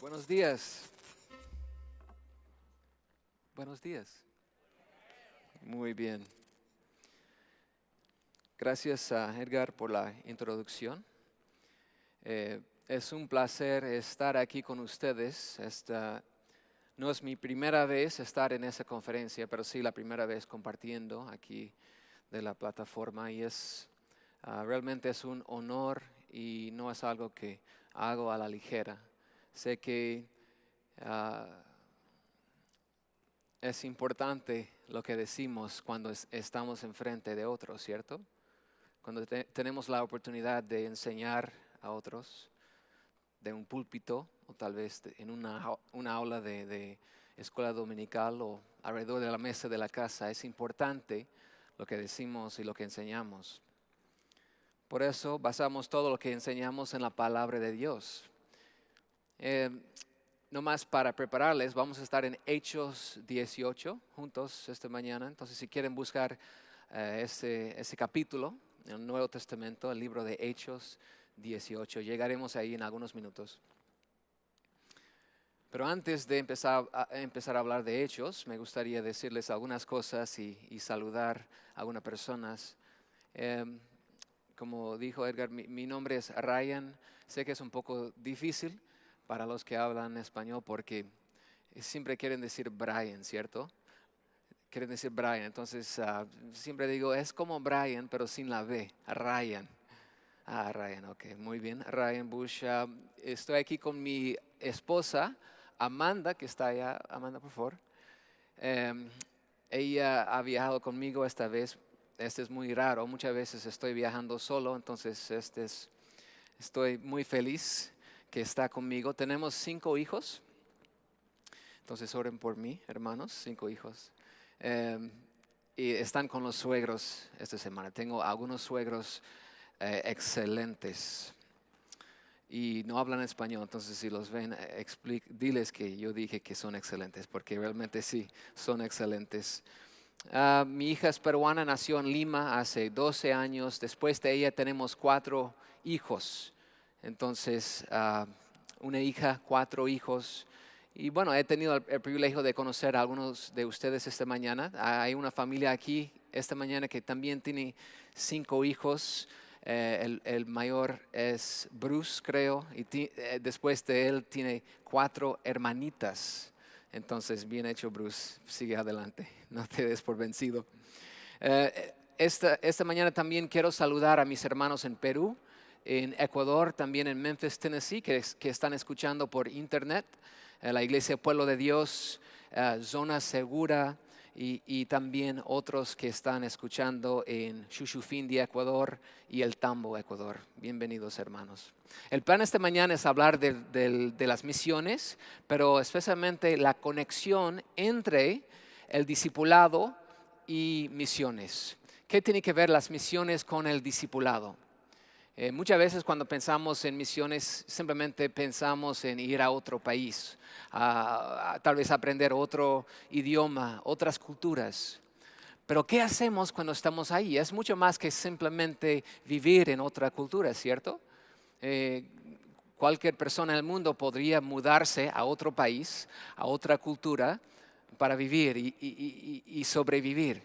Buenos días. Buenos días. Muy bien. Gracias a Edgar por la introducción. Es un placer estar aquí con ustedes. No es mi primera vez estar en esa conferencia, pero sí la primera vez compartiendo aquí de la plataforma y realmente es un honor y no es algo que hago a la ligera. Sé que es importante lo que decimos cuando estamos enfrente de otros, ¿cierto? Cuando tenemos la oportunidad de enseñar a otros de un púlpito o tal vez en una aula de escuela dominical o alrededor de la mesa de la casa, es importante lo que decimos y lo que enseñamos. Por eso basamos todo lo que enseñamos en la palabra de Dios. No más para prepararles, vamos a estar en Hechos 18 juntos esta mañana. Entonces, si quieren buscar ese capítulo en el Nuevo Testamento, el libro de Hechos 18, llegaremos ahí en algunos minutos. Pero antes de empezar a hablar de Hechos, me gustaría decirles algunas cosas y saludar a algunas personas. Como dijo Edgar, mi nombre es Ryan. Sé que es un poco difícil para los que hablan español porque siempre quieren decir Brian, ¿cierto? Quieren decir Brian, entonces siempre digo, es como Brian, pero sin la B, Ryan. Ryan, ok, muy bien, Ryan Bush. Estoy aquí con mi esposa, Amanda, que está allá. Amanda, por favor. Ella ha viajado conmigo esta vez. Este es muy raro, muchas veces estoy viajando solo, entonces estoy muy feliz que está conmigo. Tenemos 5 hijos, entonces oren por mí, hermanos, 5 hijos. Y están con los suegros esta semana. Tengo algunos suegros excelentes y no hablan español, entonces si los ven, diles que yo dije que son excelentes, porque realmente sí, son excelentes. Mi hija es peruana, nació en Lima hace 12 años. Después de ella tenemos 4 hijos. Entonces, una hija, 4 hijos. Y bueno, he tenido el privilegio de conocer a algunos de ustedes esta mañana. Hay una familia aquí esta mañana que también tiene 5 hijos. El mayor es Bruce, creo, y después de él tiene 4 hermanitas. Entonces, bien hecho, Bruce, sigue adelante, no te des por vencido. Esta mañana también quiero saludar a mis hermanos en Perú, en Ecuador, también en Memphis, Tennessee, que están escuchando por internet, la Iglesia Pueblo de Dios, Zona Segura, y también otros que están escuchando en Chuchufindi, Ecuador, y El Tambo, Ecuador. Bienvenidos, hermanos. El plan esta mañana es hablar de las misiones, pero especialmente la conexión entre el discipulado y misiones. ¿Qué tiene que ver las misiones con el discipulado? Muchas veces cuando pensamos en misiones simplemente pensamos en ir a otro país, tal vez aprender otro idioma, otras culturas. Pero ¿qué hacemos cuando estamos ahí? Es mucho más que simplemente vivir en otra cultura, ¿cierto? Cualquier persona en el mundo podría mudarse a otro país, a otra cultura, para vivir y sobrevivir.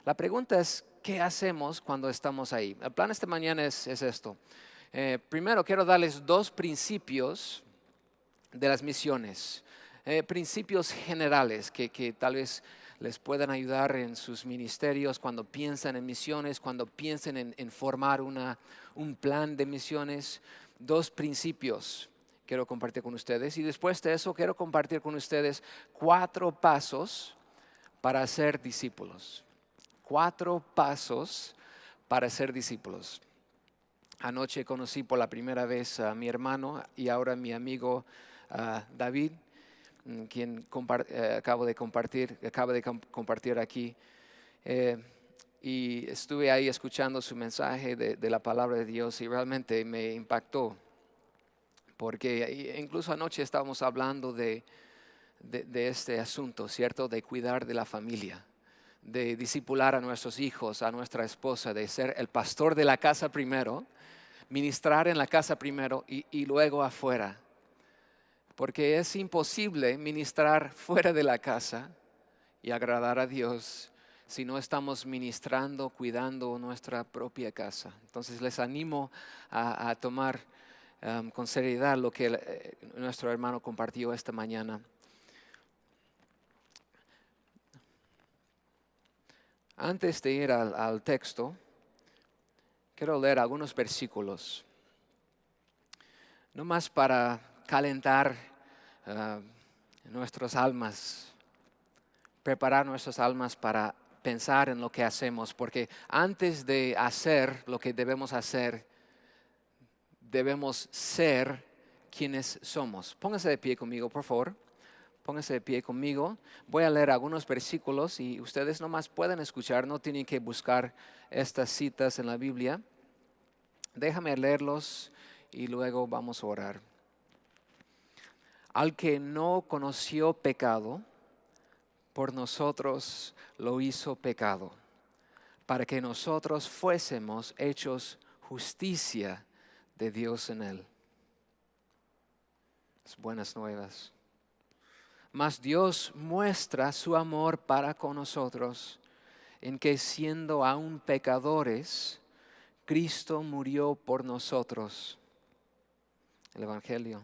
La pregunta es, ¿qué hacemos cuando estamos ahí? El plan esta mañana es esto. Primero quiero darles 2 principios de las misiones, principios generales que tal vez les puedan ayudar en sus ministerios cuando piensan en misiones, cuando piensen en formar un plan de misiones. 2 principios quiero compartir con ustedes y después de eso quiero compartir con ustedes 4 pasos para ser discípulos. 4 pasos para ser discípulos. Anoche conocí por la primera vez a mi hermano y ahora mi amigo David, quien acaba de compartir aquí. Y estuve ahí escuchando su mensaje de la palabra de Dios y realmente me impactó. Porque incluso anoche estábamos hablando de este asunto, ¿cierto? De cuidar de la familia, de discipular a nuestros hijos, a nuestra esposa, de ser el pastor de la casa primero, ministrar en la casa primero y luego afuera. porque es imposible ministrar fuera de la casa y agradar a Dios si no estamos ministrando, cuidando nuestra propia casa. Entonces les animo a tomar con seriedad lo que nuestro hermano compartió esta mañana. Antes de ir al texto, quiero leer algunos versículos, no más para calentar nuestras almas, preparar nuestras almas para pensar en lo que hacemos, porque antes de hacer lo que debemos hacer, debemos ser quienes somos. Póngase de pie conmigo, por favor. Póngase de pie conmigo. Voy a leer algunos versículos y ustedes nomás pueden escuchar, no tienen que buscar estas citas en la Biblia. Déjame leerlos y luego vamos a orar. Al que no conoció pecado, por nosotros lo hizo pecado, para que nosotros fuésemos hechos justicia de Dios en él. Es buenas nuevas. Mas Dios muestra su amor para con nosotros, en que siendo aún pecadores, Cristo murió por nosotros. El Evangelio.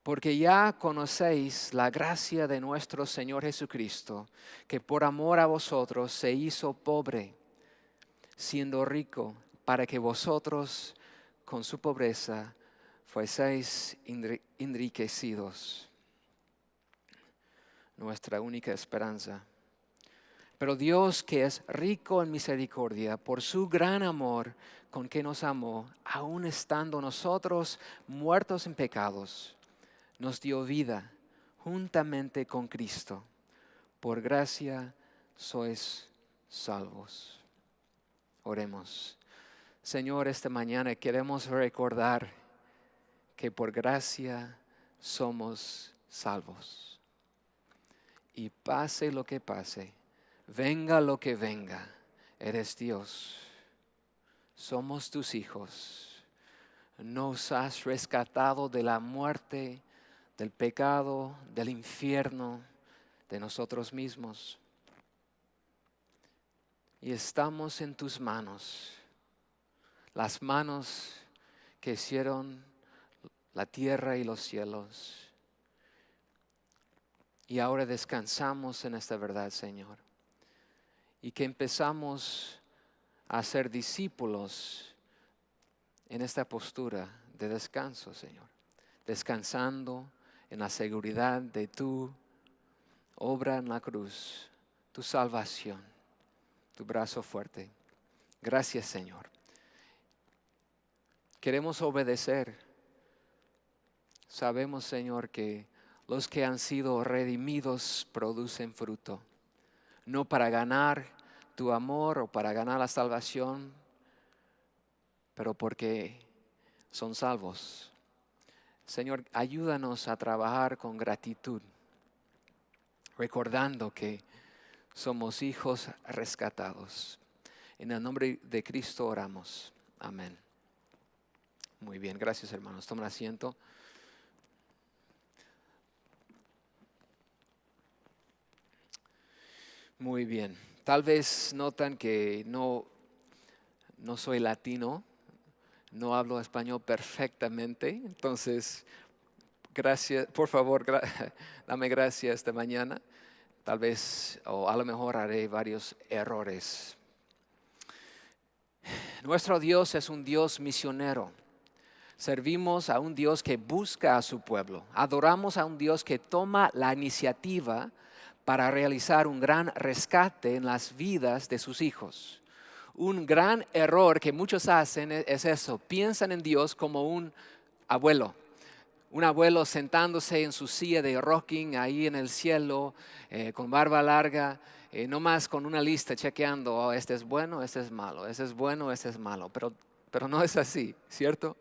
Porque ya conocéis la gracia de nuestro Señor Jesucristo, que por amor a vosotros se hizo pobre, siendo rico, para que vosotros con su pobreza fueseis enriquecidos. Nuestra única esperanza. Pero Dios, que es rico en misericordia, por su gran amor con que nos amó, aun estando nosotros muertos en pecados, nos dio vida juntamente con Cristo. Por gracia sois salvos. Oremos. Señor, esta mañana queremos recordar que por gracia somos salvos. Y pase lo que pase, venga lo que venga, eres Dios. Somos tus hijos. Nos has rescatado de la muerte, del pecado, del infierno, de nosotros mismos. Y estamos en tus manos, las manos que hicieron la tierra y los cielos. Y ahora descansamos en esta verdad, Señor. Y que empezamos a ser discípulos en esta postura de descanso, Señor. Descansando en la seguridad de tu obra en la cruz, tu salvación, tu brazo fuerte. Gracias, Señor. Queremos obedecer. Sabemos, Señor, que los que han sido redimidos producen fruto. No para ganar tu amor o para ganar la salvación, pero porque son salvos. Señor, ayúdanos a trabajar con gratitud, recordando que somos hijos rescatados. En el nombre de Cristo oramos. Amén. Muy bien, gracias hermanos. Tomen asiento. Muy bien. Tal vez notan que no soy latino, no hablo español perfectamente, entonces gracias, por favor, dame gracias esta mañana. Tal vez o a lo mejor haré varios errores. Nuestro Dios es un Dios misionero. Servimos a un Dios que busca a su pueblo. Adoramos a un Dios que toma la iniciativa para realizar un gran rescate en las vidas de sus hijos. Un gran error que muchos hacen es eso. Piensan en Dios como un abuelo. Un abuelo sentándose en su silla de rocking ahí en el cielo, con barba larga, no más con una lista chequeando, oh, este es bueno, este es malo, este es bueno, este es malo. Pero no es así, ¿cierto?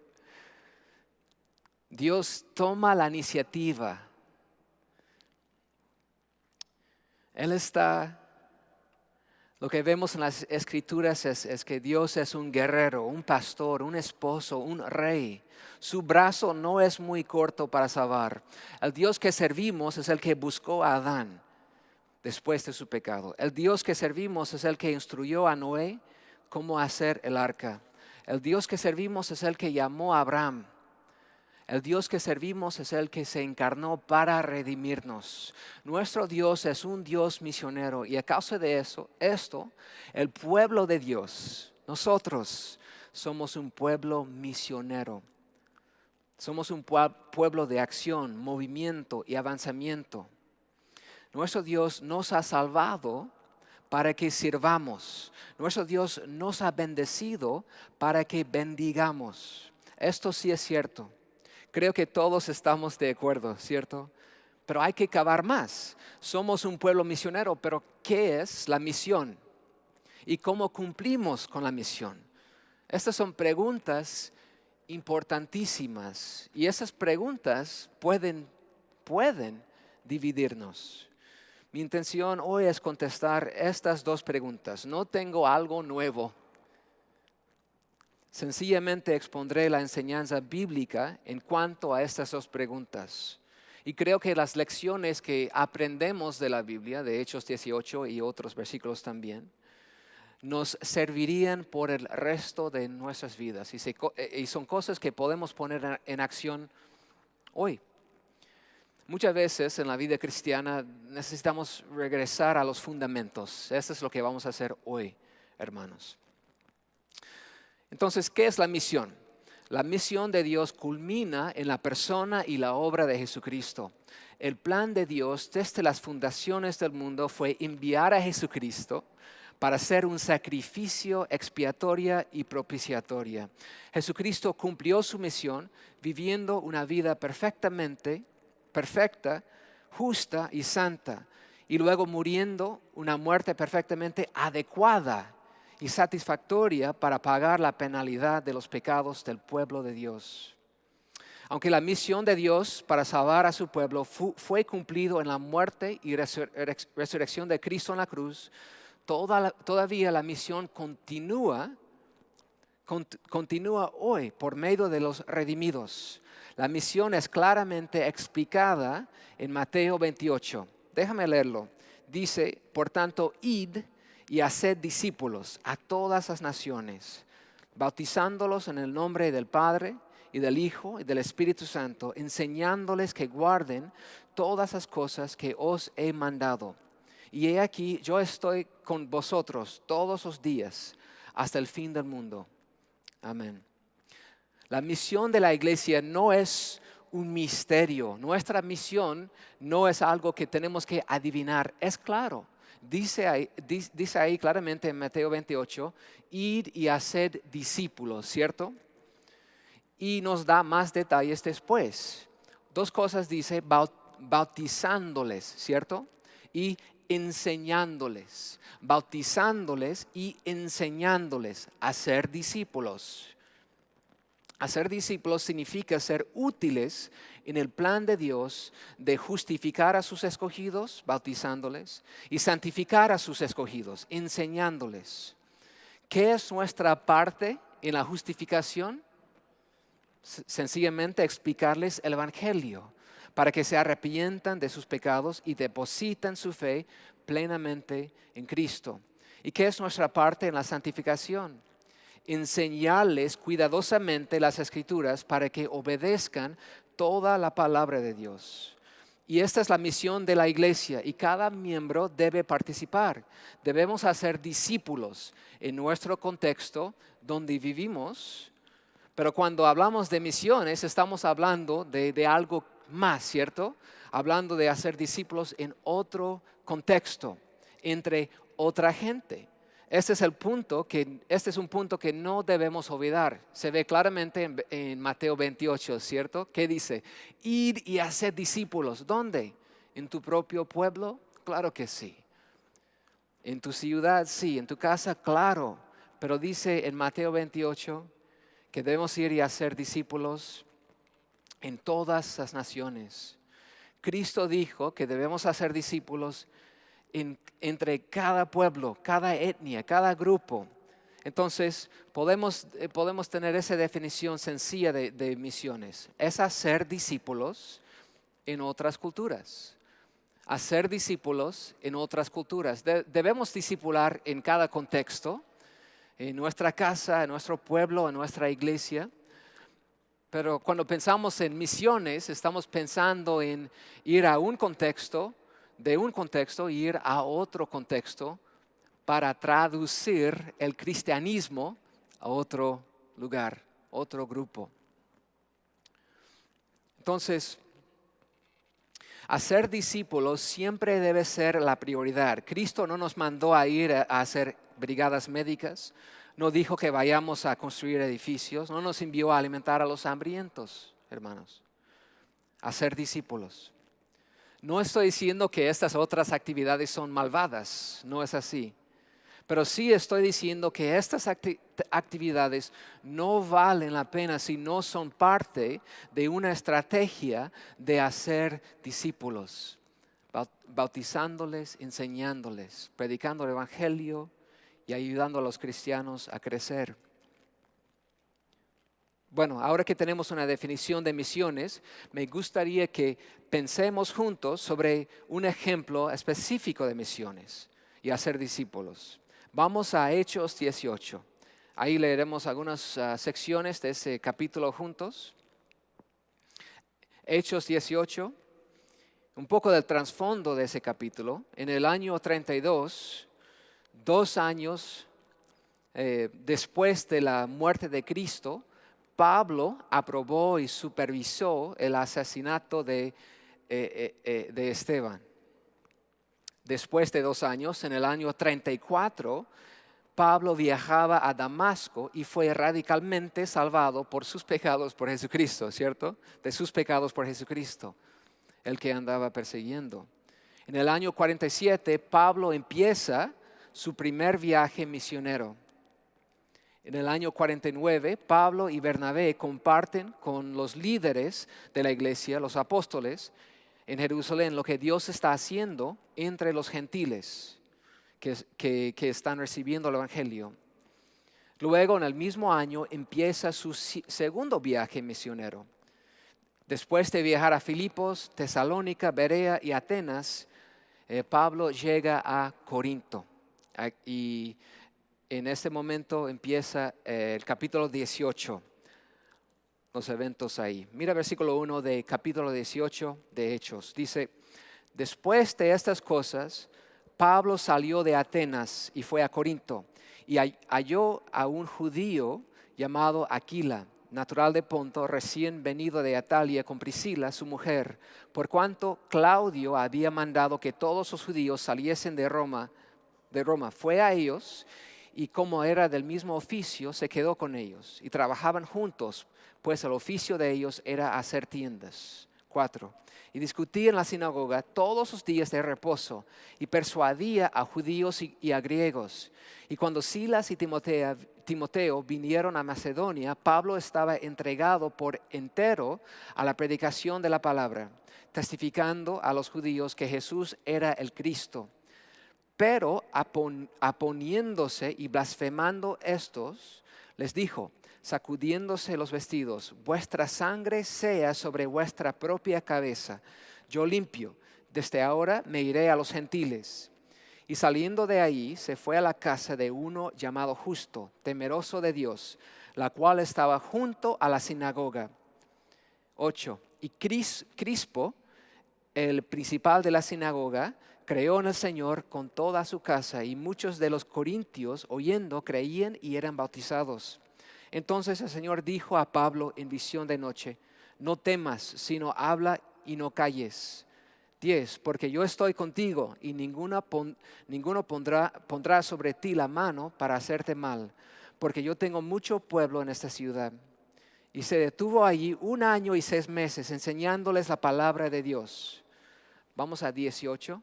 Dios toma la iniciativa. Lo que vemos en las Escrituras es que Dios es un guerrero, un pastor, un esposo, un rey. Su brazo no es muy corto para salvar. El Dios que servimos es el que buscó a Adán después de su pecado. El Dios que servimos es el que instruyó a Noé cómo hacer el arca. El Dios que servimos es el que llamó a Abraham. El Dios que servimos es el que se encarnó para redimirnos. Nuestro Dios es un Dios misionero y a causa de esto, el pueblo de Dios, nosotros somos un pueblo misionero. Somos un pueblo de acción, movimiento y avanzamiento. Nuestro Dios nos ha salvado para que sirvamos. Nuestro Dios nos ha bendecido para que bendigamos. Esto sí es cierto. Creo que todos estamos de acuerdo, ¿cierto? Pero hay que cavar más. Somos un pueblo misionero, pero ¿qué es la misión? ¿Y cómo cumplimos con la misión? Estas son preguntas importantísimas y esas preguntas pueden dividirnos. Mi intención hoy es contestar estas dos preguntas. No tengo algo nuevo. Sencillamente expondré la enseñanza bíblica en cuanto a estas dos preguntas. Y creo que las lecciones que aprendemos de la Biblia, de Hechos 18 y otros versículos también, nos servirían por el resto de nuestras vidas. Y son cosas que podemos poner en acción hoy. Muchas veces en la vida cristiana necesitamos regresar a los fundamentos. Eso es lo que vamos a hacer hoy, hermanos. Entonces, ¿qué es la misión? La misión de Dios culmina en la persona y la obra de Jesucristo. El plan de Dios desde las fundaciones del mundo fue enviar a Jesucristo para ser un sacrificio expiatoria y propiciatoria. Jesucristo cumplió su misión viviendo una vida perfecta, justa y santa, y luego muriendo una muerte perfectamente adecuada y satisfactoria para pagar la penalidad de los pecados del pueblo de Dios. Aunque la misión de Dios para salvar a su pueblo fue cumplido en la muerte y resurrección de Cristo en la cruz, todavía la misión continúa hoy por medio de los redimidos. La misión es claramente explicada en Mateo 28. Déjame leerlo. Dice, por tanto, id y haced discípulos a todas las naciones, bautizándolos en el nombre del Padre y del Hijo y del Espíritu Santo, enseñándoles que guarden todas las cosas que os he mandado. Y he aquí, yo estoy con vosotros todos los días hasta el fin del mundo. Amén. La misión de la iglesia no es un misterio. Nuestra misión no es algo que tenemos que adivinar. Es claro. Dice ahí claramente en Mateo 28, id y haced discípulos, ¿cierto? Y nos da más detalles después. Dos cosas dice, bautizándoles, ¿cierto? Y enseñándoles, bautizándoles y enseñándoles a ser discípulos. Hacer discípulos significa ser útiles en el plan de Dios de justificar a sus escogidos, bautizándoles, y santificar a sus escogidos, enseñándoles. ¿Qué es nuestra parte en la justificación? Sencillamente explicarles el Evangelio para que se arrepientan de sus pecados y depositan su fe plenamente en Cristo. ¿Y qué es nuestra parte en la santificación? Enseñarles cuidadosamente las Escrituras para que obedezcan toda la palabra de Dios. Y esta es la misión de la iglesia y cada miembro debe participar. Debemos hacer discípulos en nuestro contexto donde vivimos, pero cuando hablamos de misiones estamos hablando de algo más, ¿cierto? Hablando de hacer discípulos en otro contexto, entre otra gente. Este es un punto que no debemos olvidar. Se ve claramente en Mateo 28, ¿cierto? ¿Qué dice? Ir y hacer discípulos. ¿Dónde? ¿En tu propio pueblo? Claro que sí. ¿En tu ciudad? Sí. ¿En tu casa? Claro. Pero dice en Mateo 28 que debemos ir y hacer discípulos en todas las naciones. Cristo dijo que debemos hacer discípulos entre cada pueblo, cada etnia, cada grupo. Entonces, podemos tener esa definición sencilla de misiones. Es hacer discípulos en otras culturas. Hacer discípulos en otras culturas. Debemos discipular en cada contexto, en nuestra casa, en nuestro pueblo, en nuestra iglesia. Pero cuando pensamos en misiones, estamos pensando en ir a un contexto, de un contexto, y ir a otro contexto para traducir el cristianismo a otro lugar, otro grupo. Entonces, hacer discípulos siempre debe ser la prioridad. Cristo no nos mandó a ir a hacer brigadas médicas, no dijo que vayamos a construir edificios, no nos envió a alimentar a los hambrientos, hermanos. Hacer discípulos. No estoy diciendo que estas otras actividades son malvadas, no es así. Pero sí estoy diciendo que estas actividades no valen la pena si no son parte de una estrategia de hacer discípulos, bautizándoles, enseñándoles, predicando el evangelio y ayudando a los cristianos a crecer. Bueno, ahora que tenemos una definición de misiones, me gustaría que pensemos juntos sobre un ejemplo específico de misiones y hacer discípulos. Vamos a Hechos 18. Ahí leeremos algunas secciones de ese capítulo juntos. Hechos 18, un poco del trasfondo de ese capítulo. En el año 32, 2 años después de la muerte de Cristo, Pablo aprobó y supervisó el asesinato de Esteban. Después de 2 años, en el año 34, Pablo viajaba a Damasco y fue radicalmente salvado por sus pecados por Jesucristo, ¿cierto? De sus pecados por Jesucristo, el que andaba persiguiendo. En el año 47, Pablo empieza su primer viaje misionero. En el año 49, Pablo y Bernabé comparten con los líderes de la iglesia, los apóstoles, en Jerusalén, lo que Dios está haciendo entre los gentiles que están recibiendo el evangelio. Luego, en el mismo año, empieza su segundo viaje misionero. Después de viajar a Filipos, Tesalónica, Berea y Atenas, Pablo llega a Corinto. Y en este momento empieza el capítulo 18. Los eventos ahí. Mira versículo 1 de capítulo 18 de Hechos. Dice, después de estas cosas, Pablo salió de Atenas y fue a Corinto y halló a un judío llamado Aquila, natural de Ponto, recién venido de Atalia con Priscila, su mujer, por cuanto Claudio había mandado que todos los judíos saliesen de Roma. Fue a ellos y como era del mismo oficio, se quedó con ellos y trabajaban juntos, pues el oficio de ellos era hacer tiendas. 4. Y discutía en la sinagoga todos los días de reposo y persuadía a judíos y a griegos. Y cuando Silas y Timoteo vinieron a Macedonia, Pablo estaba entregado por entero a la predicación de la palabra, testificando a los judíos que Jesús era el Cristo. Pero aponiéndose y blasfemando estos, les dijo, sacudiéndose los vestidos, vuestra sangre sea sobre vuestra propia cabeza. Yo limpio, desde ahora me iré a los gentiles. Y saliendo de ahí, se fue a la casa de uno llamado Justo, temeroso de Dios, la cual estaba junto a la sinagoga. 8. Y Crispo, el principal de la sinagoga, creyó en el Señor con toda su casa, y muchos de los corintios, oyendo, creían y eran bautizados. Entonces el Señor dijo a Pablo en visión de noche, no temas, sino habla y no calles. 10. Porque yo estoy contigo y ninguno pondrá sobre ti la mano para hacerte mal, porque yo tengo mucho pueblo en esta ciudad. Y se detuvo allí 1 año y 6 meses enseñándoles la palabra de Dios. Vamos a 18.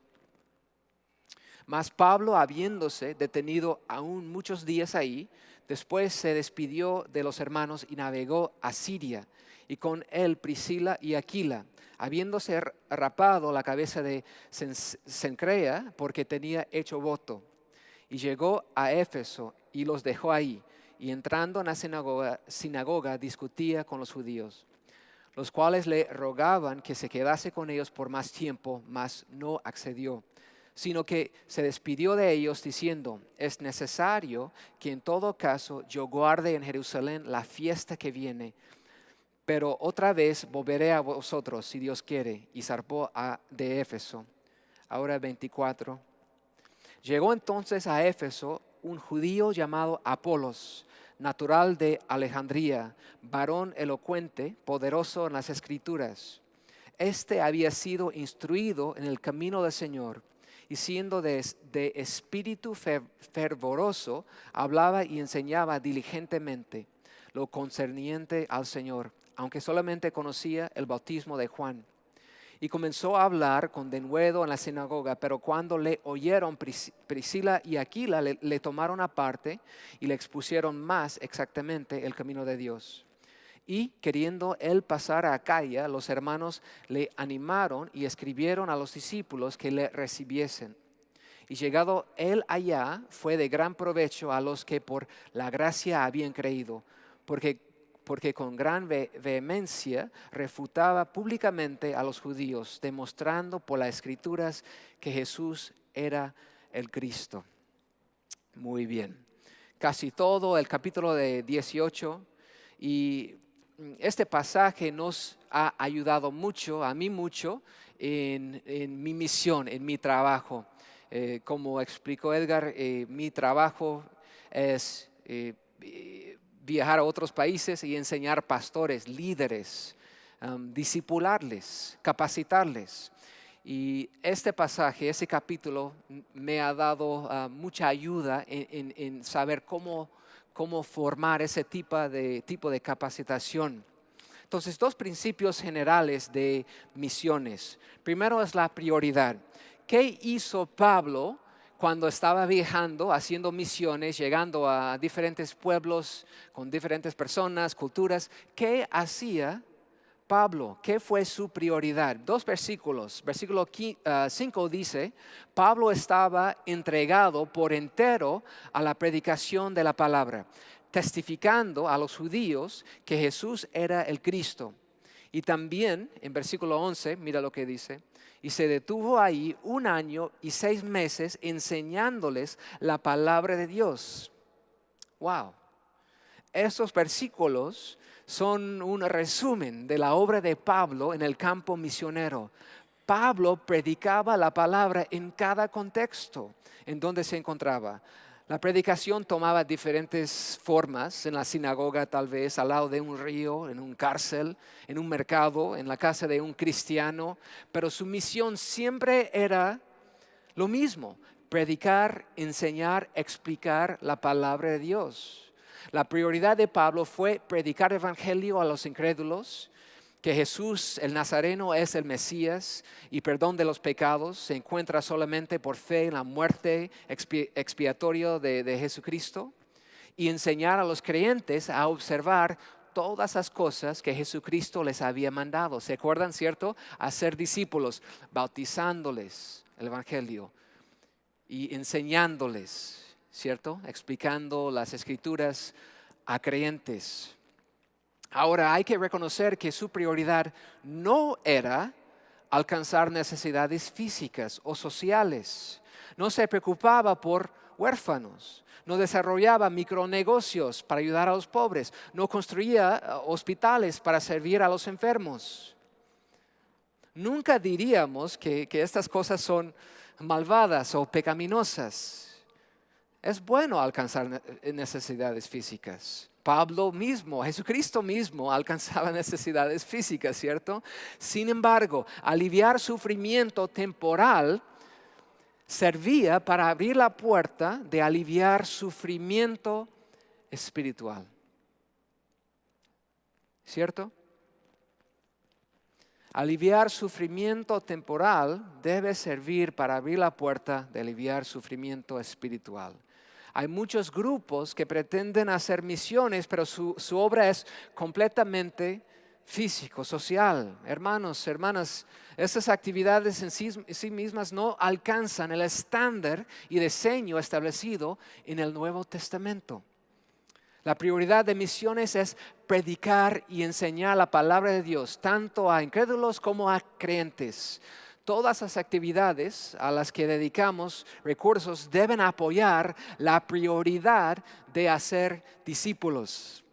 Mas Pablo, habiéndose detenido aún muchos días ahí, después se despidió de los hermanos y navegó a Siria, y con él Priscila y Aquila, habiéndose rapado la cabeza de Cencrea, porque tenía hecho voto. Y llegó a Éfeso y los dejó ahí, y entrando en la sinagoga discutía con los judíos, los cuales le rogaban que se quedase con ellos por más tiempo, mas no accedió, sino que se despidió de ellos diciendo: es necesario que en todo caso yo guarde en Jerusalén la fiesta que viene, pero otra vez volveré a vosotros si Dios quiere. Y zarpó de Éfeso. Ahora 24. Llegó entonces a Éfeso un judío llamado Apolos, natural de Alejandría, varón elocuente, poderoso en las Escrituras. Este había sido instruido en el camino del Señor, y siendo de espíritu fervoroso, hablaba y enseñaba diligentemente lo concerniente al Señor, aunque solamente conocía el bautismo de Juan. Y comenzó a hablar con denuedo en la sinagoga, pero cuando le oyeron Priscila y Aquila, le tomaron aparte y le expusieron más exactamente el camino de Dios. Y queriendo él pasar a Acaya, los hermanos le animaron y escribieron a los discípulos que le recibiesen. Y llegado él allá, fue de gran provecho a los que por la gracia habían creído, porque con gran vehemencia refutaba públicamente a los judíos, demostrando por las Escrituras que Jesús era el Cristo. Muy bien. Casi todo el capítulo de 18, y este pasaje nos ha ayudado mucho, a mí mucho, en mi misión, en mi trabajo. Como explicó Edgar, mi trabajo es viajar a otros países y enseñar pastores, líderes, discipularles, capacitarles. Y este pasaje, ese capítulo, me ha dado mucha ayuda en saber cómo formar ese tipo de capacitación. Entonces, dos principios generales de misiones. Primero es la prioridad. ¿Qué hizo Pablo cuando estaba viajando, haciendo misiones, llegando a diferentes pueblos con diferentes personas, culturas? ¿Qué hacía Pablo? ¿Qué fue su prioridad? Dos versículos. Versículo 5 dice: Pablo estaba entregado por entero a la predicación de la palabra, testificando a los judíos que Jesús era el Cristo. Y también en versículo 11, mira lo que dice: y se detuvo ahí 1 año y 6 meses enseñándoles la palabra de Dios. Wow. Estos versículos son un resumen de la obra de Pablo en el campo misionero. Pablo predicaba la palabra en cada contexto en donde se encontraba. La predicación tomaba diferentes formas: en la sinagoga, tal vez, al lado de un río, en un cárcel, en un mercado, en la casa de un cristiano. Pero su misión siempre era lo mismo: predicar, enseñar, explicar la palabra de Dios. La prioridad de Pablo fue predicar el evangelio a los incrédulos, que Jesús el Nazareno es el Mesías y perdón de los pecados se encuentra solamente por fe en la muerte expiatoria de Jesucristo, y enseñar a los creyentes a observar todas las cosas que Jesucristo les había mandado. ¿Se acuerdan, cierto? A ser discípulos, bautizándoles el evangelio y enseñándoles, ¿cierto? Explicando las Escrituras a creyentes. Ahora hay que reconocer que su prioridad no era alcanzar necesidades físicas o sociales. No se preocupaba por huérfanos, no desarrollaba micronegocios para ayudar a los pobres, no construía hospitales para servir a los enfermos. Nunca diríamos que estas cosas son malvadas o pecaminosas. Es bueno alcanzar necesidades físicas. Pablo mismo, Jesucristo mismo, alcanzaba necesidades físicas, ¿cierto? Sin embargo, aliviar sufrimiento temporal servía para abrir la puerta de aliviar sufrimiento espiritual. ¿Cierto? Aliviar sufrimiento temporal debe servir para abrir la puerta de aliviar sufrimiento espiritual. Hay muchos grupos que pretenden hacer misiones, pero su obra es completamente físico, social. Hermanos, hermanas, estas actividades en sí mismas no alcanzan el estándar y diseño establecido en el Nuevo Testamento. La prioridad de misiones es predicar y enseñar la palabra de Dios, tanto a incrédulos como a creyentes. Todas las actividades a las que dedicamos recursos deben apoyar la prioridad de hacer discípulos.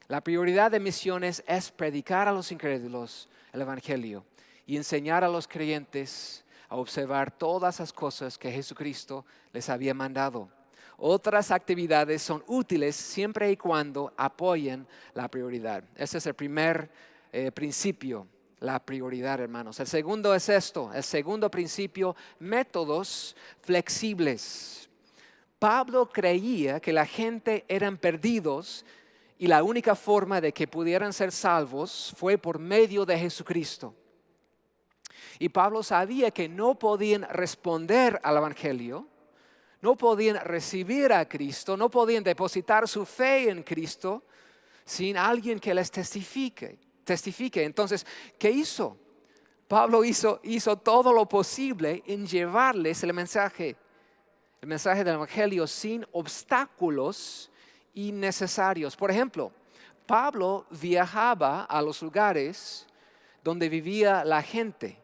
La prioridad de misiones es predicar a los incrédulos el Evangelio y enseñar a los creyentes a observar todas las cosas que Jesucristo les había mandado. Otras actividades son útiles siempre y cuando apoyen la prioridad. Ese es el primer principio, la prioridad, hermanos. El segundo es esto, el segundo principio, métodos flexibles. Pablo creía que la gente eran perdidos y la única forma de que pudieran ser salvos fue por medio de Jesucristo. Y Pablo sabía que no podían responder al Evangelio, no podían recibir a Cristo, no podían depositar su fe en Cristo sin alguien que les testifique. Entonces, ¿qué hizo? Pablo hizo todo lo posible en llevarles el mensaje del Evangelio sin obstáculos innecesarios. Por ejemplo, Pablo viajaba a los lugares donde vivía la gente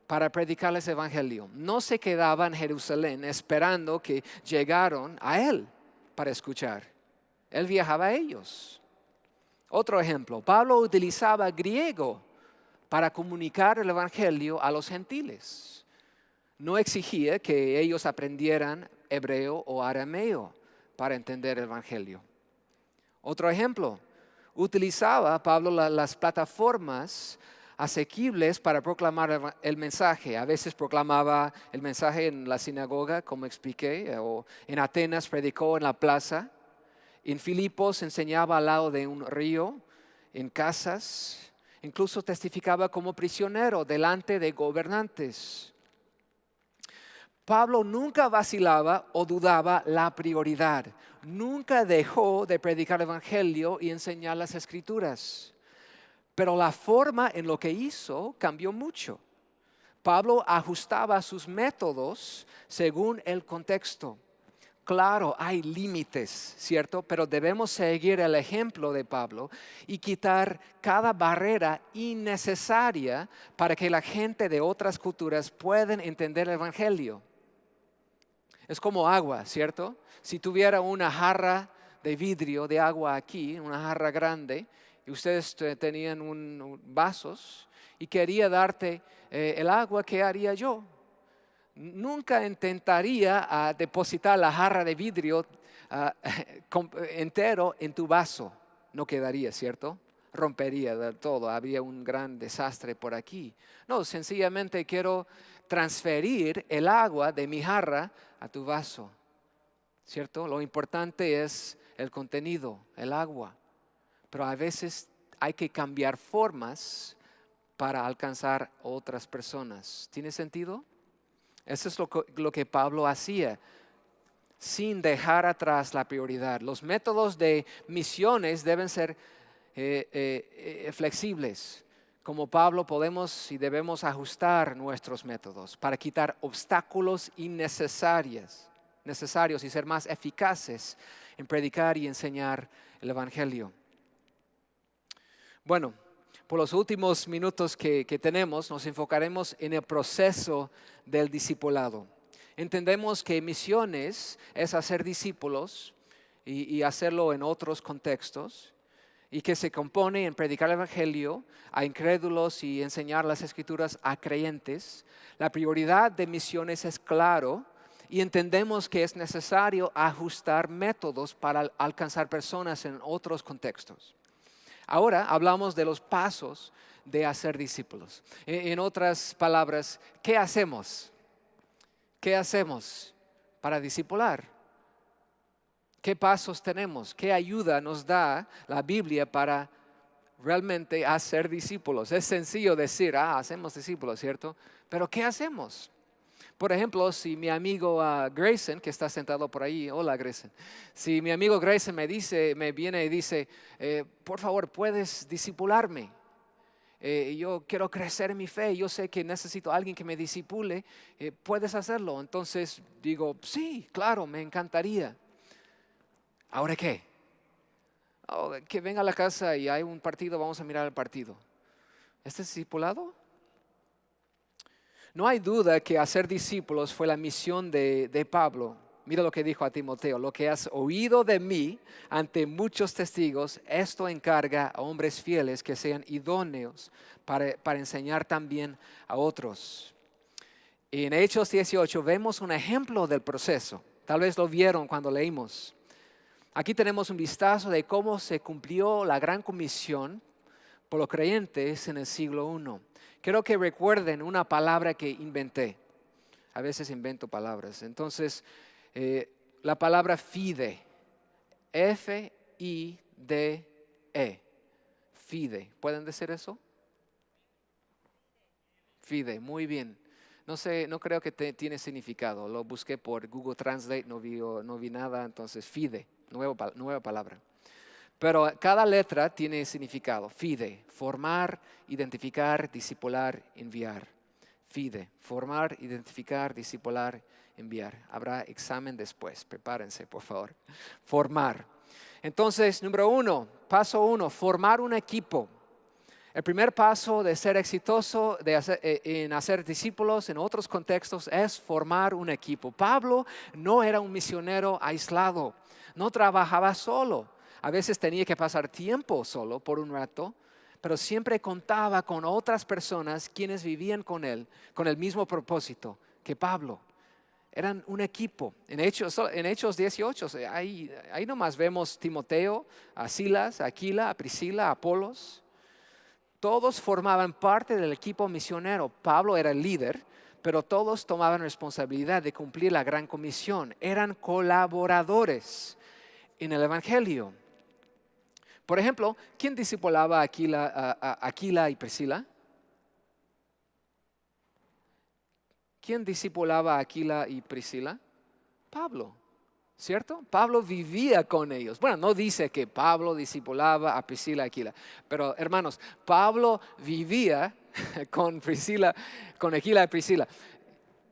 para predicarles el Evangelio. No se quedaba en Jerusalén esperando que llegaran a él para escuchar. Él viajaba a ellos. Otro ejemplo, Pablo utilizaba griego para comunicar el Evangelio a los gentiles. No exigía que ellos aprendieran hebreo o arameo para entender el Evangelio. Otro ejemplo, utilizaba Pablo las plataformas asequibles para proclamar el mensaje. A veces proclamaba el mensaje en la sinagoga, como expliqué, o en Atenas predicó en la plaza. En Filipos enseñaba al lado de un río, en casas. Incluso testificaba como prisionero delante de gobernantes. Pablo nunca vacilaba o dudaba la prioridad. Nunca dejó de predicar el Evangelio y enseñar las Escrituras. Pero la forma en lo que hizo cambió mucho. Pablo ajustaba sus métodos según el contexto. Claro, hay límites, ¿cierto? Pero debemos seguir el ejemplo de Pablo y quitar cada barrera innecesaria para que la gente de otras culturas puedan entender el Evangelio. Es como agua, ¿cierto? Si tuviera una jarra de vidrio de agua aquí, una jarra grande, y ustedes tenían vasos y quería darte el agua, ¿qué haría yo? Nunca intentaría depositar la jarra de vidrio entero en tu vaso. No quedaría, ¿cierto? Rompería todo, habría un gran desastre por aquí. No, sencillamente quiero transferir el agua de mi jarra a tu vaso, ¿cierto? Lo importante es el contenido, el agua. Pero a veces hay que cambiar formas para alcanzar otras personas. ¿Tiene sentido? Eso es lo que Pablo hacía, sin dejar atrás la prioridad. Los métodos de misiones deben ser flexibles. Como Pablo podemos y debemos ajustar nuestros métodos para quitar obstáculos innecesarios y ser más eficaces en predicar y enseñar el Evangelio. Bueno, por los últimos minutos que tenemos, nos enfocaremos en el proceso del discipulado. Entendemos que misiones es hacer discípulos y hacerlo en otros contextos, y que se compone en predicar el Evangelio a incrédulos y enseñar las Escrituras a creyentes. La prioridad de misiones es claro, y entendemos que es necesario ajustar métodos para alcanzar personas en otros contextos. Ahora hablamos de los pasos de hacer discípulos. En otras palabras, ¿qué hacemos? ¿Qué hacemos para discipular? ¿Qué pasos tenemos? ¿Qué ayuda nos da la Biblia para realmente hacer discípulos? Es sencillo decir, hacemos discípulos, ¿cierto? Pero ¿qué hacemos? Por ejemplo, si mi amigo Grayson, que está sentado por ahí, hola Grayson, si mi amigo Grayson me viene y dice, por favor, ¿puedes discipularme? yo quiero crecer en mi fe, yo sé que necesito a alguien que me discipule, ¿puedes hacerlo? Entonces digo, sí, claro, me encantaría. ¿Ahora qué? Oh, que venga a la casa y hay un partido, vamos a mirar el partido. ¿Este es discipulado? No hay duda que hacer discípulos fue la misión de Pablo. Mira lo que dijo a Timoteo: lo que has oído de mí ante muchos testigos, esto encarga a hombres fieles que sean idóneos para enseñar también a otros. Y en Hechos 18 vemos un ejemplo del proceso. Tal vez lo vieron cuando leímos. Aquí tenemos un vistazo de cómo se cumplió la gran comisión por los creyentes en el siglo I. Quiero que recuerden una palabra que inventé. A veces invento palabras. Entonces, la palabra fide. F-I-D-E. Fide. ¿Pueden decir eso? Fide, muy bien. No sé, no creo que tiene significado. Lo busqué por Google Translate, no vi nada. Entonces, fide, nueva palabra. Pero cada letra tiene significado. Fide, formar, identificar, discipular, enviar. Fide, formar, identificar, discipular, enviar. Habrá examen después, prepárense por favor. Formar. Entonces, número 1, paso 1, formar un equipo. El primer paso de ser exitoso en hacer discípulos en otros contextos es formar un equipo. Pablo no era un misionero aislado, no trabajaba solo. A veces tenía que pasar tiempo solo por un rato, pero siempre contaba con otras personas quienes vivían con él, con el mismo propósito que Pablo. Eran un equipo. En Hechos 18, ahí nomás vemos Timoteo, a Silas, a Aquila, a Priscila, a Apolos. Todos formaban parte del equipo misionero. Pablo era el líder, pero todos tomaban responsabilidad de cumplir la gran comisión. Eran colaboradores en el evangelio. Por ejemplo, ¿quién discipulaba a Aquila y Priscila? ¿Quién discipulaba a Aquila y Priscila? Pablo, ¿cierto? Pablo vivía con ellos. Bueno, no dice que Pablo discipulaba a Priscila y Aquila, pero hermanos, Pablo vivía con Aquila y Priscila.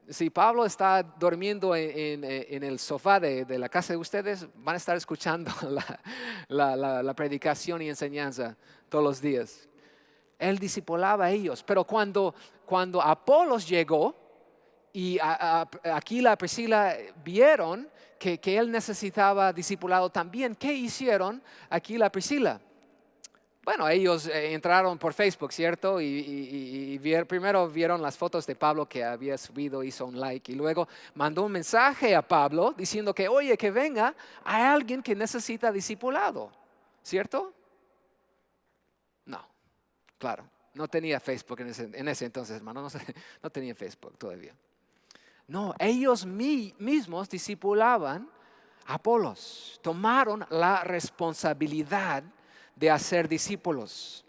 Si Pablo está durmiendo en el sofá de la casa de ustedes, van a estar escuchando la predicación y enseñanza todos los días. Él discipulaba a ellos, pero cuando Apolos llegó y Aquila y Priscila vieron que él necesitaba discipulado también, ¿qué hicieron Aquila y Priscila? Bueno, ellos entraron por Facebook, ¿cierto? Y primero vieron las fotos de Pablo que había subido, hizo un like. Y luego mandó un mensaje a Pablo diciendo que, oye, que venga, hay alguien que necesita discipulado, ¿cierto? No, claro, no tenía Facebook en ese entonces, hermano, no tenía Facebook todavía. No, ellos mismos discipulaban a Apolos, tomaron la responsabilidad de hacer discípulos.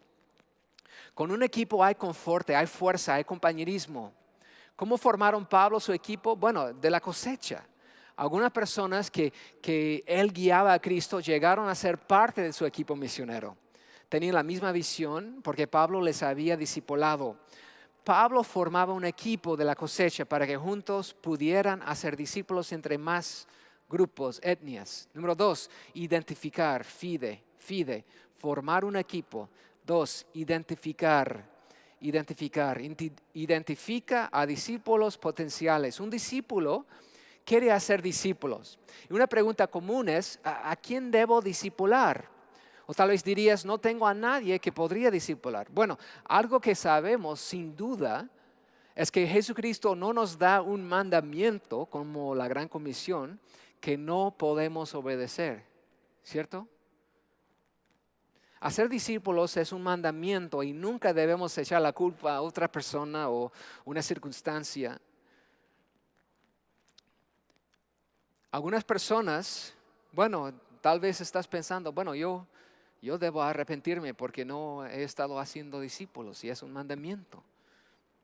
Con un equipo hay confort, hay fuerza, hay compañerismo. ¿Cómo formaron Pablo su equipo? Bueno, de la cosecha. Algunas personas que él guiaba a Cristo llegaron a ser parte de su equipo misionero. Tenían la misma visión porque Pablo les había discipulado. Pablo formaba un equipo de la cosecha para que juntos pudieran hacer discípulos entre más grupos, etnias. Número 2, identificar, fide, formar un equipo. 2, identifica a discípulos potenciales. Un discípulo quiere hacer discípulos. Y una pregunta común es, ¿a quién debo discipular? O tal vez dirías, no tengo a nadie que podría discipular. Bueno, algo que sabemos sin duda es que Jesucristo no nos da un mandamiento como la gran comisión que no podemos obedecer, ¿cierto? Hacer discípulos es un mandamiento y nunca debemos echar la culpa a otra persona o una circunstancia. Algunas personas, bueno, tal vez estás pensando, bueno, yo debo arrepentirme porque no he estado haciendo discípulos y es un mandamiento.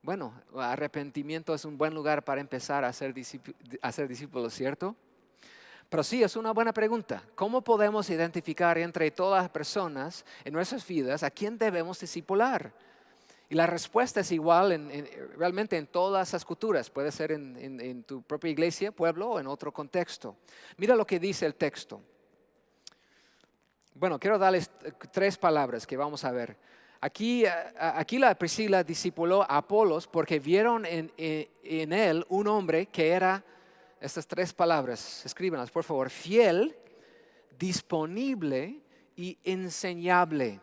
Bueno, arrepentimiento es un buen lugar para empezar a hacer discípulos, ¿cierto? Pero sí, es una buena pregunta. ¿Cómo podemos identificar entre todas las personas en nuestras vidas a quién debemos discipular? Y la respuesta es igual realmente en todas las culturas. Puede ser en tu propia iglesia, pueblo o en otro contexto. Mira lo que dice el texto. Bueno, quiero darles 3 palabras que vamos a ver. Aquí la Priscila discipuló a Apolos porque vieron en él un hombre que era, estas 3 palabras, escríbanlas por favor, fiel, disponible y enseñable.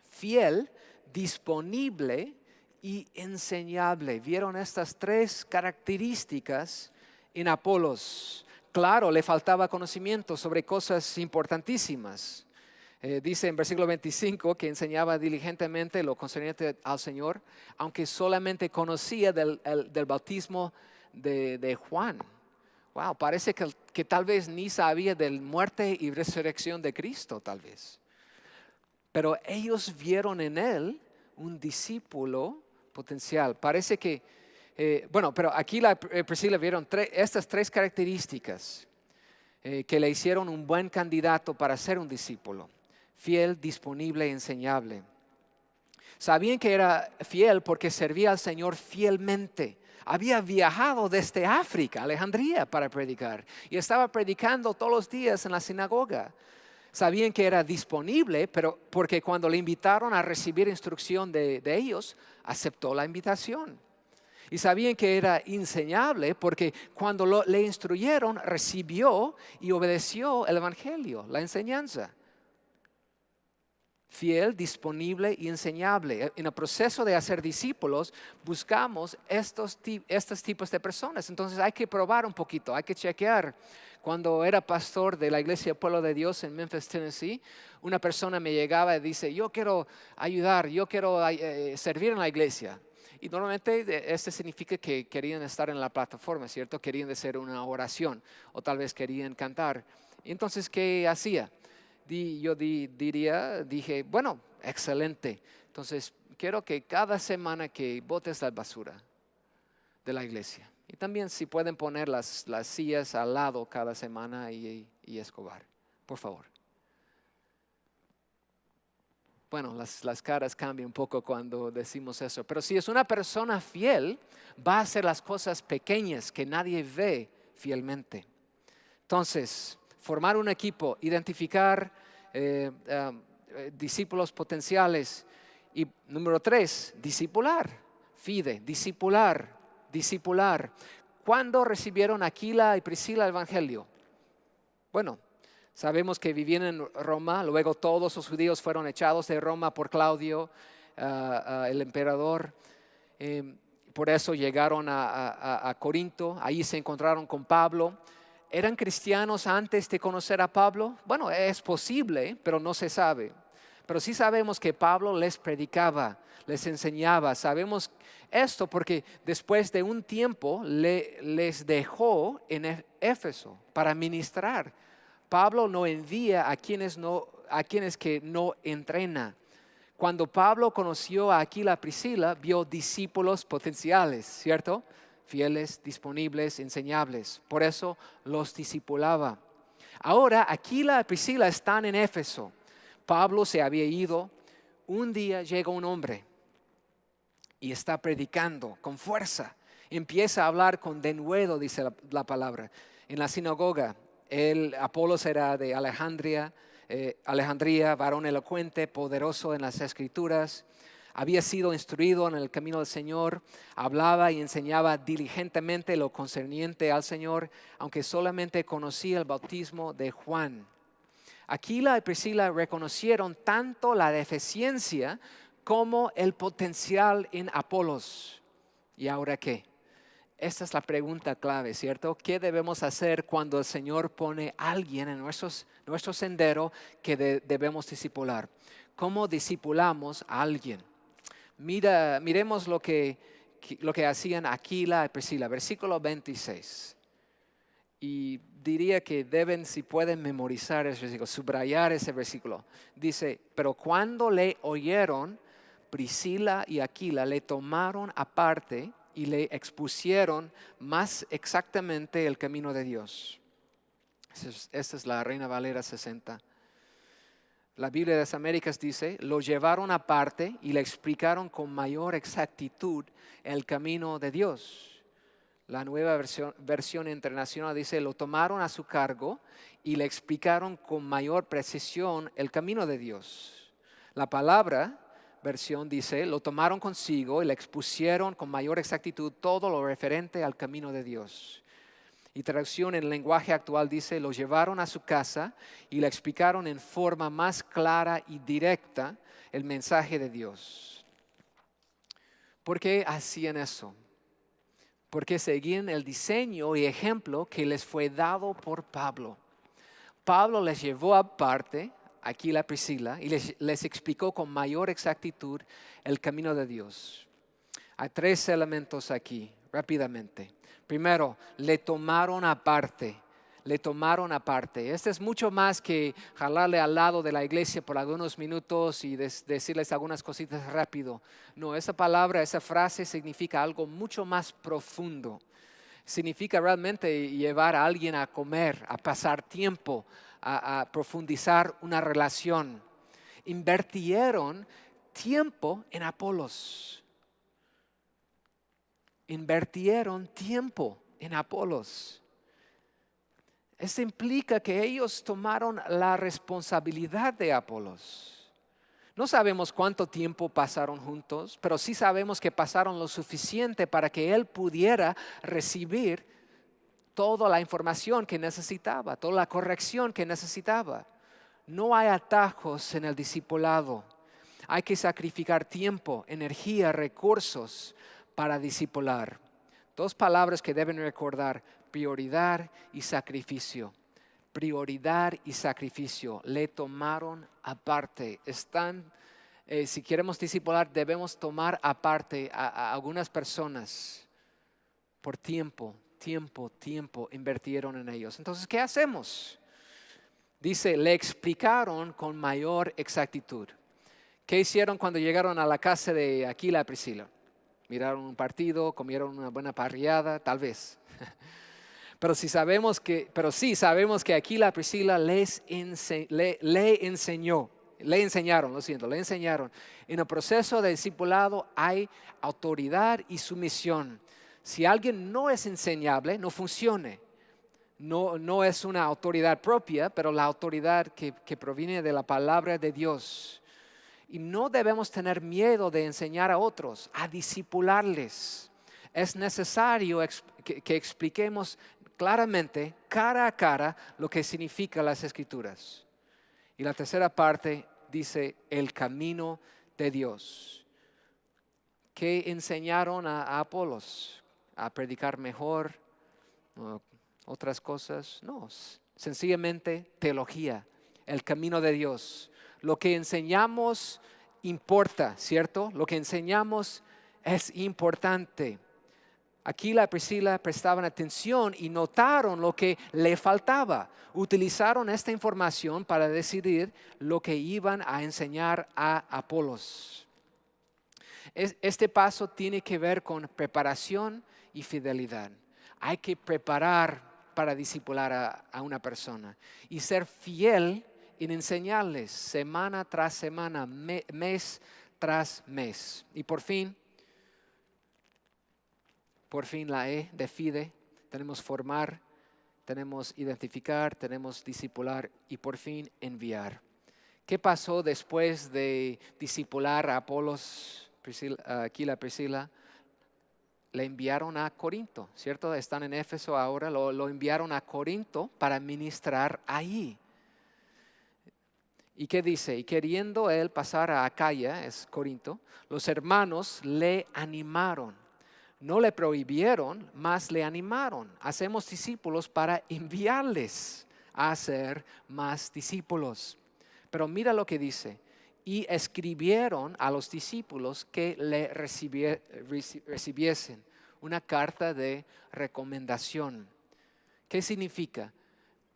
Fiel, disponible y enseñable. Vieron estas 3 características en Apolos. Claro, le faltaba conocimiento sobre cosas importantísimas. Dice en versículo 25 que enseñaba diligentemente lo concerniente al Señor, aunque solamente conocía del bautismo de Juan. Wow, parece que tal vez ni sabía de la muerte y resurrección de Cristo, tal vez. Pero ellos vieron en él un discípulo potencial. Parece que, pero aquí la Priscila vieron estas 3 características que le hicieron un buen candidato para ser un discípulo. Fiel, disponible, enseñable. Sabían que era fiel porque servía al Señor fielmente. Había viajado desde África, Alejandría, para predicar. Y estaba predicando todos los días en la sinagoga. Sabían que era disponible, pero porque cuando le invitaron a recibir instrucción de ellos, aceptó la invitación. Y sabían que era enseñable porque cuando le instruyeron, recibió y obedeció el evangelio, la enseñanza. Fiel, disponible y enseñable. En el proceso de hacer discípulos, buscamos estos tipos de personas. Entonces hay que probar un poquito, hay que chequear. Cuando era pastor de la iglesia Pueblo de Dios en Memphis, Tennessee, una persona me llegaba y dice, yo quiero ayudar, yo quiero servir en la iglesia. Y normalmente esto significa que querían estar en la plataforma, ¿cierto? Querían hacer una oración o tal vez querían cantar. Y entonces, ¿qué hacía? Dije, bueno, excelente. Entonces, quiero que cada semana que botes la basura de la iglesia. Y también si pueden poner las sillas al lado cada semana y escobar, por favor. Bueno, las caras cambian un poco cuando decimos eso. Pero si es una persona fiel, va a hacer las cosas pequeñas que nadie ve fielmente. Entonces, formar un equipo, identificar discípulos potenciales. Y número 3, discipular. Fide, discipular. ¿Cuándo recibieron Aquila y Priscila el evangelio? Bueno, sabemos que vivían en Roma, luego todos los judíos fueron echados de Roma por Claudio, el emperador. Por eso llegaron a Corinto, ahí se encontraron con Pablo. ¿Eran cristianos antes de conocer a Pablo? Bueno, es posible, pero no se sabe. Pero sí sabemos que Pablo les predicaba, les enseñaba. Sabemos esto porque después de un tiempo les dejó en Éfeso para ministrar. Pablo no envía a quienes que no entrena. Cuando Pablo conoció a Aquila y Priscila, vio discípulos potenciales, ¿cierto? Fieles, disponibles, enseñables. Por eso los discipulaba. Ahora Aquila y Priscila están en Éfeso. Pablo se había ido. Un día llega un hombre y está predicando con fuerza. Empieza a hablar con denuedo, dice la palabra, en la sinagoga. Apolos era de Alejandría, varón elocuente, poderoso en las escrituras. Había sido instruido en el camino del Señor, hablaba y enseñaba diligentemente lo concerniente al Señor, aunque solamente conocía el bautismo de Juan. Aquila y Priscila reconocieron tanto la deficiencia como el potencial en Apolos. ¿Y ahora qué? Esta es la pregunta clave, ¿cierto? ¿Qué debemos hacer cuando el Señor pone a alguien en nuestro sendero que debemos discipular? ¿Cómo discipulamos a alguien? Miremos lo que hacían Aquila y Priscila, versículo 26. Y diría que deben, si pueden, memorizar ese versículo, subrayar ese versículo. Dice, pero cuando le oyeron, Priscila y Aquila le tomaron aparte y le expusieron más exactamente el camino de Dios. Esta es la Reina Valera 60. La Biblia de las Américas dice, lo llevaron aparte y le explicaron con mayor exactitud el camino de Dios. La nueva versión internacional dice, lo tomaron a su cargo y le explicaron con mayor precisión el camino de Dios. La palabra versión dice, lo tomaron consigo y le expusieron con mayor exactitud todo lo referente al camino de Dios. Y traducción en lenguaje actual dice, lo llevaron a su casa y le explicaron en forma más clara y directa el mensaje de Dios. ¿Por qué hacían eso? Porque seguían el diseño y ejemplo que les fue dado por Pablo. Pablo les llevó aparte, Aquila y Priscila, y les explicó con mayor exactitud el camino de Dios. Hay 3 elementos aquí, rápidamente. Primero, le tomaron aparte. Le tomaron aparte. Este es mucho más que jalarle al lado de la iglesia por algunos minutos y decirles algunas cositas rápido. No, esa palabra, esa frase significa algo mucho más profundo. Significa realmente llevar a alguien a comer, a pasar tiempo, a profundizar una relación. Invirtieron tiempo en Apolos. Invirtieron tiempo en Apolos. Esto implica que ellos tomaron la responsabilidad de Apolos. No sabemos cuánto tiempo pasaron juntos, pero sí sabemos que pasaron lo suficiente para que él pudiera recibir toda la información que necesitaba, toda la corrección que necesitaba. No hay atajos en el discipulado. Hay que sacrificar tiempo, energía, recursos para discipular. 2 palabras que deben recordar: prioridad y sacrificio. Prioridad y sacrificio. Le tomaron aparte. Si queremos discipular, debemos tomar aparte a algunas personas por tiempo, invirtieron en ellos. Entonces, ¿qué hacemos? Dice, le explicaron con mayor exactitud. ¿Qué hicieron cuando llegaron a la casa de Aquila y Priscila? Miraron un partido, comieron una buena parrillada, tal vez. Pero sí sabemos que Aquila y Priscila le enseñaron. En el proceso de discipulado hay autoridad y sumisión. Si alguien no es enseñable, no funcione. No es una autoridad propia, pero la autoridad que proviene de la palabra de Dios. Y no debemos tener miedo de enseñar a otros, a discipularles. Es necesario que expliquemos claramente, cara a cara, lo que significan las Escrituras. Y la tercera parte dice, el camino de Dios. ¿Qué enseñaron a Apolos? ¿A predicar mejor? ¿Otras cosas? No, sencillamente teología, el camino de Dios. Lo que enseñamos importa, ¿cierto? Lo que enseñamos es importante. Aquila y Priscila prestaban atención y notaron lo que le faltaba. Utilizaron esta información para decidir lo que iban a enseñar a Apolos. Este paso tiene que ver con preparación y fidelidad. Hay que preparar para discipular a una persona y ser fiel en enseñarles semana tras semana, mes tras mes. Y por fin la E de FIDE, tenemos formar, tenemos identificar, tenemos discipular y por fin enviar. ¿Qué pasó después de discipular a Apolos, Aquila y Priscila? Le enviaron a Corinto, ¿cierto? Están en Éfeso ahora, lo enviaron a Corinto para ministrar ahí. ¿Y qué dice? Y queriendo él pasar a Acaya, es Corinto, los hermanos le animaron. No le prohibieron, mas le animaron. Hacemos discípulos para enviarles a hacer más discípulos. Pero mira lo que dice. Y escribieron a los discípulos que le recibiesen una carta de recomendación. ¿Qué significa?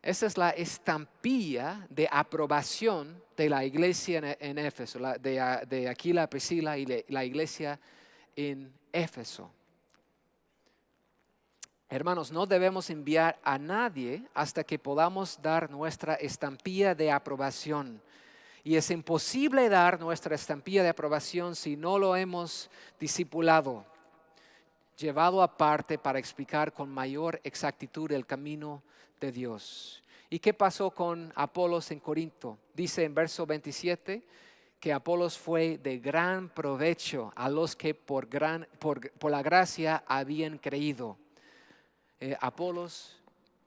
Esa es la estampilla de aprobación de la iglesia en Éfeso, de Aquila, Priscila y la iglesia en Éfeso. Hermanos, no debemos enviar a nadie hasta que podamos dar nuestra estampilla de aprobación. Y es imposible dar nuestra estampilla de aprobación si no lo hemos discipulado, llevado aparte para explicar con mayor exactitud el camino de Dios. ¿Y qué pasó con Apolos en Corinto? Dice en verso 27 que Apolos fue de gran provecho a los que por la gracia habían creído. Apolos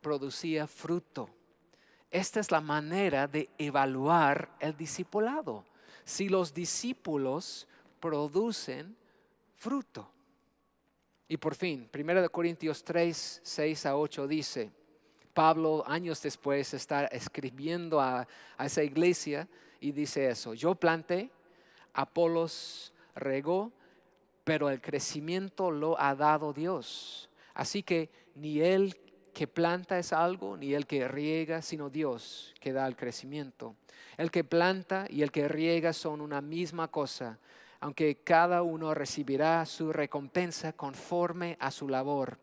producía fruto. Esta es la manera de evaluar el discipulado. Si los discípulos producen fruto. Y por fin, 1 Corintios 3, 6 a 8 dice, Pablo años después está escribiendo a esa iglesia y dice eso: yo planté, Apolos regó, pero el crecimiento lo ha dado Dios. Así que ni el que planta es algo, ni el que riega, sino Dios que da el crecimiento. El que planta y el que riega son una misma cosa, aunque cada uno recibirá su recompensa conforme a su labor,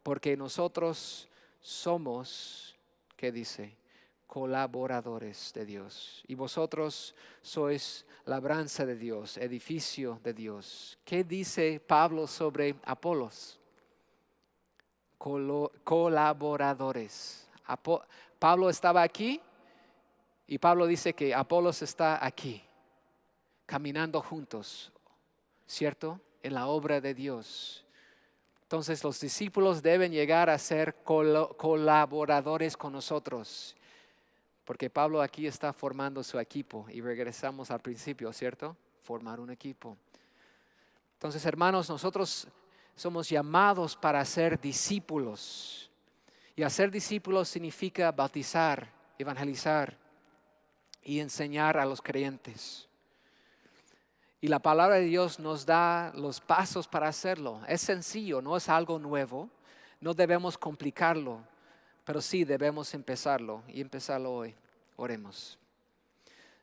porque nosotros somos, ¿qué dice? Colaboradores de Dios. Y vosotros sois labranza de Dios, edificio de Dios. ¿Qué dice Pablo sobre Apolos? Colaboradores. Pablo estaba aquí y Pablo dice que Apolos está aquí, caminando juntos, ¿cierto? En la obra de Dios. Entonces los discípulos deben llegar a ser colaboradores con nosotros, porque Pablo aquí está formando su equipo y regresamos al principio, ¿cierto? Formar un equipo. Entonces, hermanos, nosotros somos llamados para ser discípulos. Y hacer discípulos significa bautizar, evangelizar y enseñar a los creyentes. Y la palabra de Dios nos da los pasos para hacerlo. Es sencillo, no es algo nuevo. No debemos complicarlo, pero sí debemos empezarlo y empezarlo hoy. Oremos.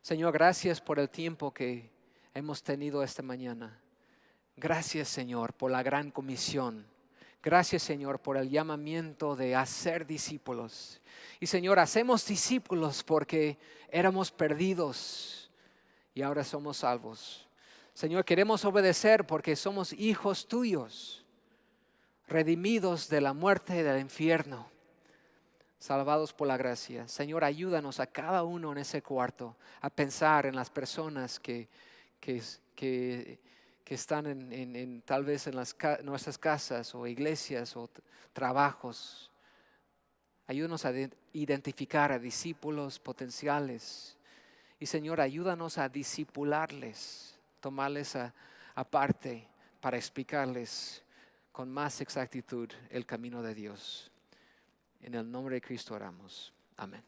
Señor, gracias por el tiempo que hemos tenido esta mañana. Gracias, Señor, por la gran comisión. Gracias, Señor, por el llamamiento de hacer discípulos. Y, Señor, hacemos discípulos porque éramos perdidos y ahora somos salvos. Señor, queremos obedecer porque somos hijos tuyos, redimidos de la muerte y del infierno, salvados por la gracia. Señor, ayúdanos a cada uno en ese cuarto a pensar en las personas que están tal vez en nuestras casas o iglesias o trabajos. Ayúdanos a identificar a discípulos potenciales. Y, Señor, ayúdanos a discipularles, tomarles aparte para explicarles con más exactitud el camino de Dios. En el nombre de Cristo oramos. Amén.